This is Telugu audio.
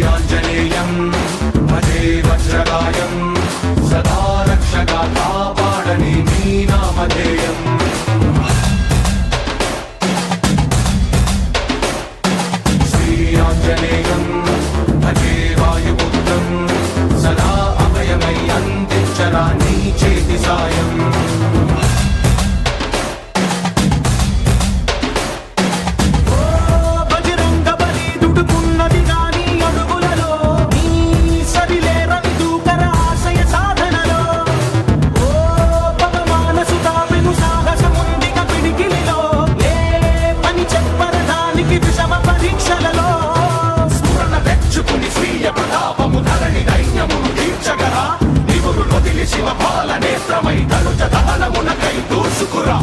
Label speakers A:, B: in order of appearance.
A: ఆంజనేయం భజే వజ్రగాయం సదా రక్షగా కాపాడని నీ నామధేయం శ్రీ ఆంజనేయం భజే వాయుపుత్రం సదా అభయమై అందించరా నీ చేతి సాయం శివ పాలనేత్రమై తనుజ దహనమునకై దూసుకురా